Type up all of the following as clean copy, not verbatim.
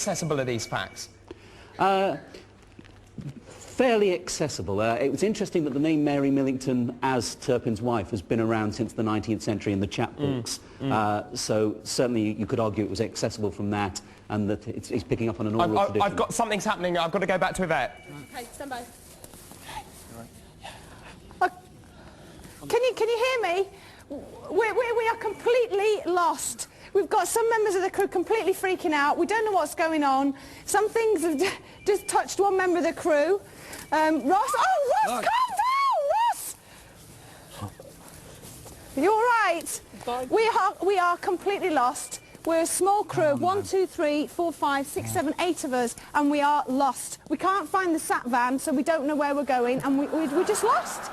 accessible are these facts? Fairly accessible. It was interesting that the name Mary Millington as Turpin's wife has been around since the 19th century in the chapbooks. So certainly you could argue it was accessible from that, and that it's picking up on an oral tradition. I've got something's happening. I've got to go back to Yvette. Okay, stand by. Can you hear me? We are completely lost. We've got some members of the crew completely freaking out. We don't know what's going on. Some things have just touched one member of the crew. Ross, oh, Ross, calm down, Ross! Are you all right? We are completely lost. We're a small crew of 1, 2, 3, 4, 5, 6, 7, 8 of us, and we are lost. We can't find the sat van, so we don't know where we're going, and we're just lost.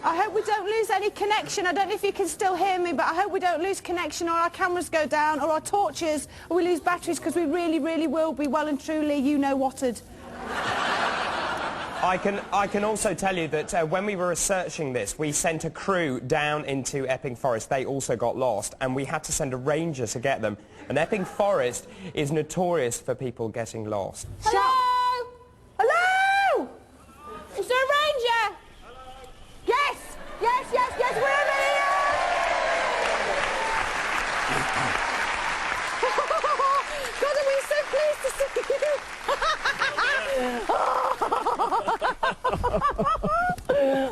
I hope we don't lose any connection. I don't know if you can still hear me, but I hope we don't lose connection, or our cameras go down, or our torches, or we lose batteries, because we really, really will be well and truly you-know-whatted. I can also tell you that when we were researching this, we sent a crew down into Epping Forest. They also got lost, and we had to send a ranger to get them. And Epping Forest is notorious for people getting lost. Hello? Hello? Is there a ranger? Yes, yes, yes, yes, we're here! God, are we so pleased to see you?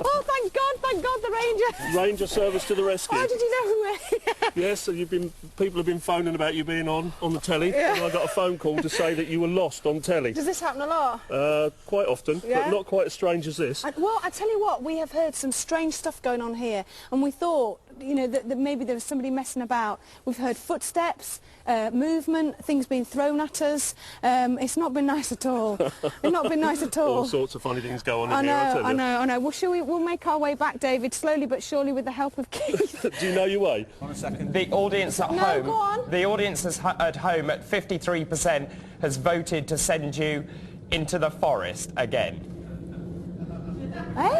Oh, thank God, the ranger. Ranger service to the rescue. How did you know who we're here? Yes, so people have been phoning about you being on the telly, and I got a phone call to say that you were lost on telly. Does this happen a lot? Quite often, but not quite as strange as this. Well, I tell you what, we have heard some strange stuff going on here, and we thought, you know, that maybe there was somebody messing about. We've heard footsteps, movement, things being thrown at us. It's not been nice at all. It's not been nice at all. All sorts of funny things go on in here, I'll tell you. I know. Well, we'll make our way back, David, slowly but surely with the help of Keith. Do you know your way? Hold on a second. The audience at home... go on. The audience at home at 53% has voted to send you into the forest again. Eh?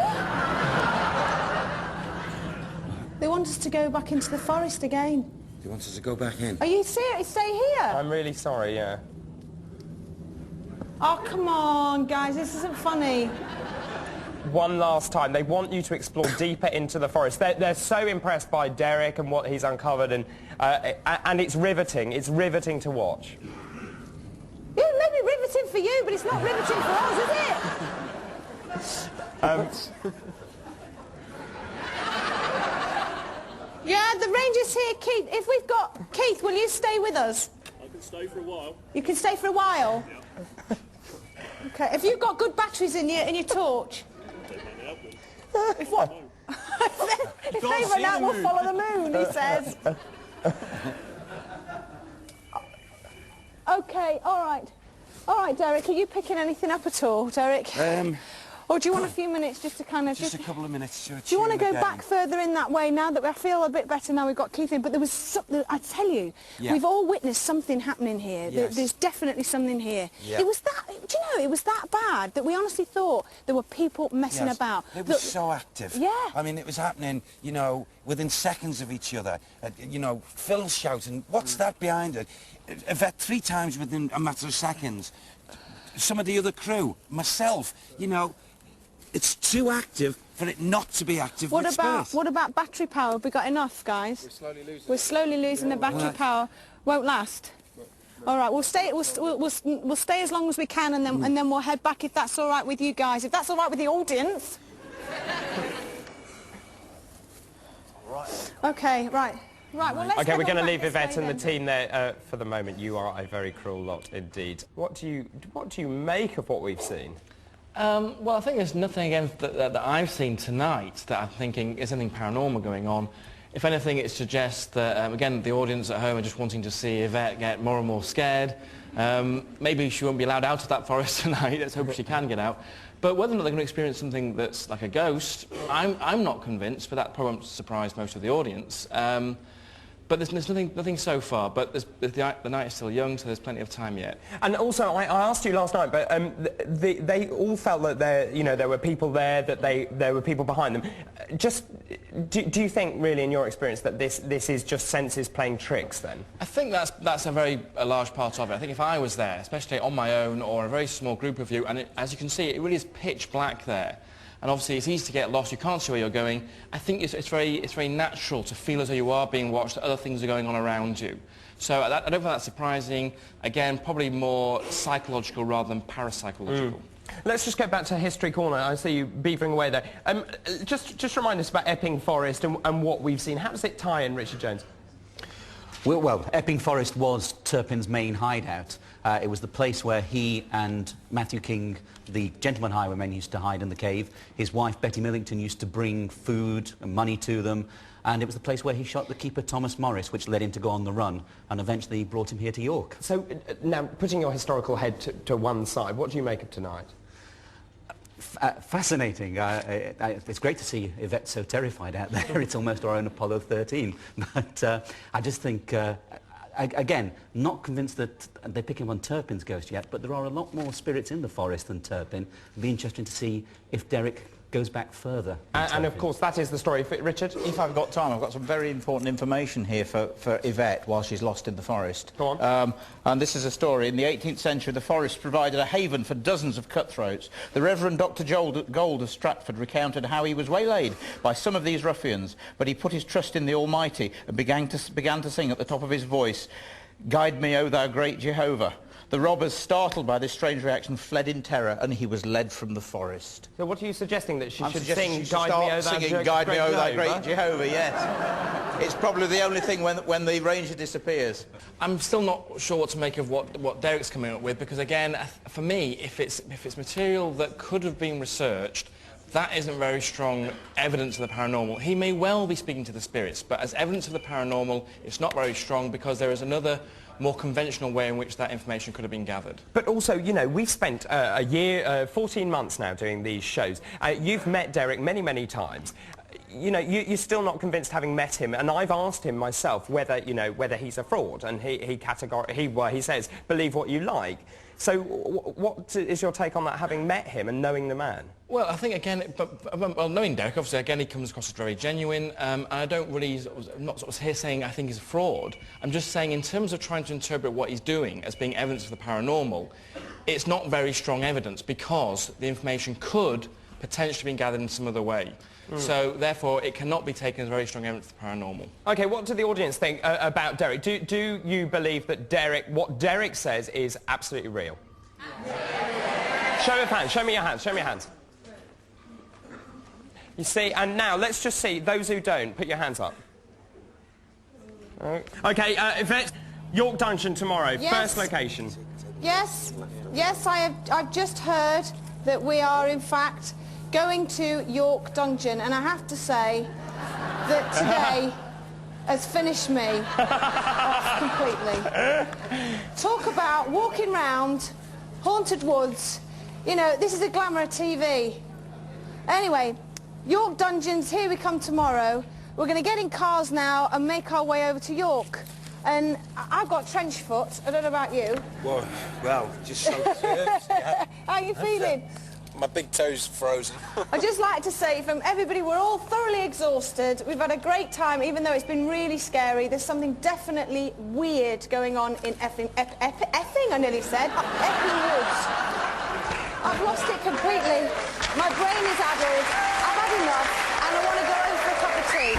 They want us to go back into the forest again. They want us to go back in? Are you serious? Stay here. I'm really sorry, yeah. Oh, come on, guys, this isn't funny. One last time. They want you to explore deeper into the forest. They're so impressed by Derek and what he's uncovered, and it's riveting. It's riveting to watch. Yeah, it may be riveting for you, but it's not riveting for us, is it? Yeah, the ranger's here, Keith. If we've got... Keith, will you stay with us? I can stay for a while. You can stay for a while? Yeah. Okay, have you got good batteries in your torch? If what? If they run out, we'll follow the moon, he says. Okay, all right. All right, Derek, are you picking anything up at all, Derek? Or do you want a few minutes just to kind of... Just a couple of minutes. Do you want to go back further in that way now that I feel a bit better now we've got Keith in? But there was something, I tell you, we've all witnessed something happening here. Yes. There's definitely something here. Yeah. It was that, do you know, it was that bad that we honestly thought there were people messing about. It was so active. Yeah. I mean, it was happening, you know, within seconds of each other. You know, Phil shouting, what's that behind it? Yvette 3 times within a matter of seconds. Some of the other crew, myself, you know, it's too active for it not to be active with spirit. What about battery power? Have we got enough, guys? We're slowly losing the battery power. Won't last. All right, we'll stay. We'll stay as long as we can, and then we'll head back if that's all right with you guys. If that's all right with the audience. Right. Okay. Right. Right. Well, let's okay, we're going to leave this Yvette way and the then. team there for the moment. You are a very cruel lot indeed. What do you make of what we've seen? Well, I think there's nothing again that I've seen tonight that I'm thinking is anything paranormal going on. If anything, it suggests that, again, the audience at home are just wanting to see Yvette get more and more scared. Maybe she won't be allowed out of that forest tonight. Let's hope she can get out. But whether or not they're going to experience something that's like a ghost, I'm not convinced, but that probably won't surprise most of the audience. But there's nothing so far, but the night is still young, so there's plenty of time yet. And also, I asked you last night, but they all felt that there were people there, that there were people behind them. Just, do you think, really, in your experience, that this is just senses playing tricks, then? I think that's a large part of it. I think if I was there, especially on my own or a very small group of you, and as you can see, it really is pitch black there. And obviously it's easy to get lost, you can't see where you're going. I think it's very natural to feel as though you are being watched, that other things are going on around you. So I don't think that's surprising. Again, probably more psychological rather than parapsychological. Let's just get back to History Corner. I see you beavering away there. Just remind us about Epping Forest and what we've seen. How does it tie in, Richard Jones? Well, Epping Forest was Turpin's main hideout. It was the place where he and Matthew King, the gentleman highwayman, used to hide in the cave. His wife, Betty Millington, used to bring food and money to them. And it was the place where he shot the keeper, Thomas Morris, which led him to go on the run and eventually brought him here to York. So, now, putting your historical head to one side, what do you make of tonight? Fascinating. It's great to see Yvette so terrified out there. It's almost our own Apollo 13. But I just think, again, not convinced that they're picking on Turpin's ghost yet, but there are a lot more spirits in the forest than Turpin. It'd be interesting to see if Derek goes back further. And of course, that is the story. Richard? If I've got time, I've got some very important information here for Yvette while she's lost in the forest. Go on. And this is a story. In the 18th century, the forest provided a haven for dozens of cutthroats. The Reverend Dr. Gold of Stratford recounted how he was waylaid by some of these ruffians, but he put his trust in the Almighty and began to sing at the top of his voice, "Guide me, O thou great Jehovah." The robbers, startled by this strange reaction, fled in terror, and he was led from the forest. So what are you suggesting, that she I'm should suggesting sing she should start singing "Guide me, O thou great Jehovah"? Yes. It's probably the only thing when the ranger disappears. I'm still not sure what to make of what Derek's coming up with, because again, for me, if it's material that could have been researched, that isn't very strong evidence of the paranormal. He may well be speaking to the spirits, but as evidence of the paranormal, it's not very strong, because there is another more conventional way in which that information could have been gathered. But also, we've spent a year, 14 months now doing these shows. You've met Derek many, many times. You're still not convinced, having met him, and I've asked him myself whether he's a fraud, and he says, believe what you like. So what is your take on that, having met him and knowing the man? Well, I think, again, knowing Derek, obviously, again, he comes across as very genuine. And I don't really, I'm not here saying I think he's a fraud. I'm just saying, in terms of trying to interpret what he's doing as being evidence of the paranormal, it's not very strong evidence, because the information could potentially be gathered in some other way. So, therefore, it cannot be taken as very strong evidence of the paranormal. OK, what do the audience think about Derek? Do you believe that what Derek says is absolutely real? Show of hands. Show me your hands. Show me your hands. You see, and now let's just see, those who don't, put your hands up. OK, Yvette, York Dungeon tomorrow, yes. First location. Yes, I've just heard that we are, in fact, going to York Dungeon, and I have to say that today has finished me off completely. Talk about walking round haunted woods. This is a glamour of TV. Anyway, York Dungeons, here we come tomorrow. We're going to get in cars now and make our way over to York. And I've got trench foot. I don't know about you. Well, just so surfed, yeah. How are you feeling? My big toe's frozen. I'd just like to say, from everybody, we're all thoroughly exhausted. We've had a great time, even though it's been really scary. There's something definitely weird going on in Epping, I nearly said. Epping Woods. I've lost it completely. My brain is addled. I've had enough, and I want to go home for a cup of tea.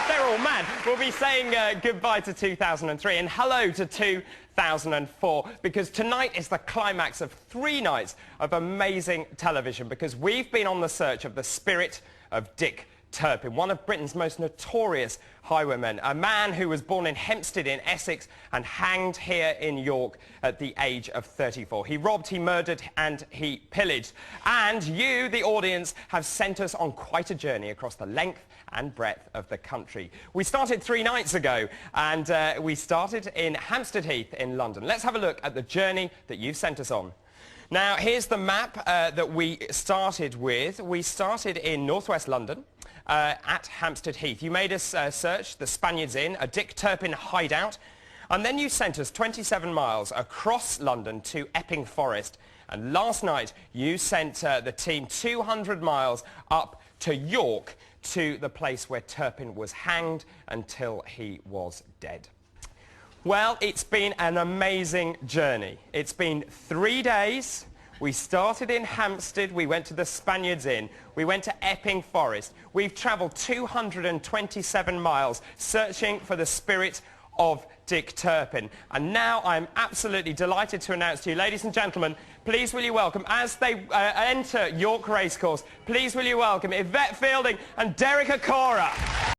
They're all mad. We'll be saying goodbye to 2003 and hello to 2004, because tonight is the climax of 3 nights of amazing television, because we've been on the search of the spirit of Dick Turpin, one of Britain's most notorious highwaymen, a man who was born in Hempstead in Essex and hanged here in York at the age of 34. He robbed, he murdered and he pillaged. And you, the audience, have sent us on quite a journey across the length and breadth of the country. We started 3 nights ago, and we started in Hampstead Heath in London. Let's have a look at the journey that you've sent us on. Now, here's the map that we started with. We started in northwest London at Hampstead Heath. You made us search the Spaniards Inn, a Dick Turpin hideout, and then you sent us 27 miles across London to Epping Forest. And last night, you sent the team 200 miles up to York, to the place where Turpin was hanged until he was dead. Well, it's been an amazing journey. It's been 3 days. We started in Hampstead, we went to the Spaniards Inn, we went to Epping Forest. We've travelled 227 miles searching for the spirit of Dick Turpin. And now I'm absolutely delighted to announce to you, ladies and gentlemen, please will you welcome, as they enter York Racecourse, please will you welcome Yvette Fielding and Derek Acora.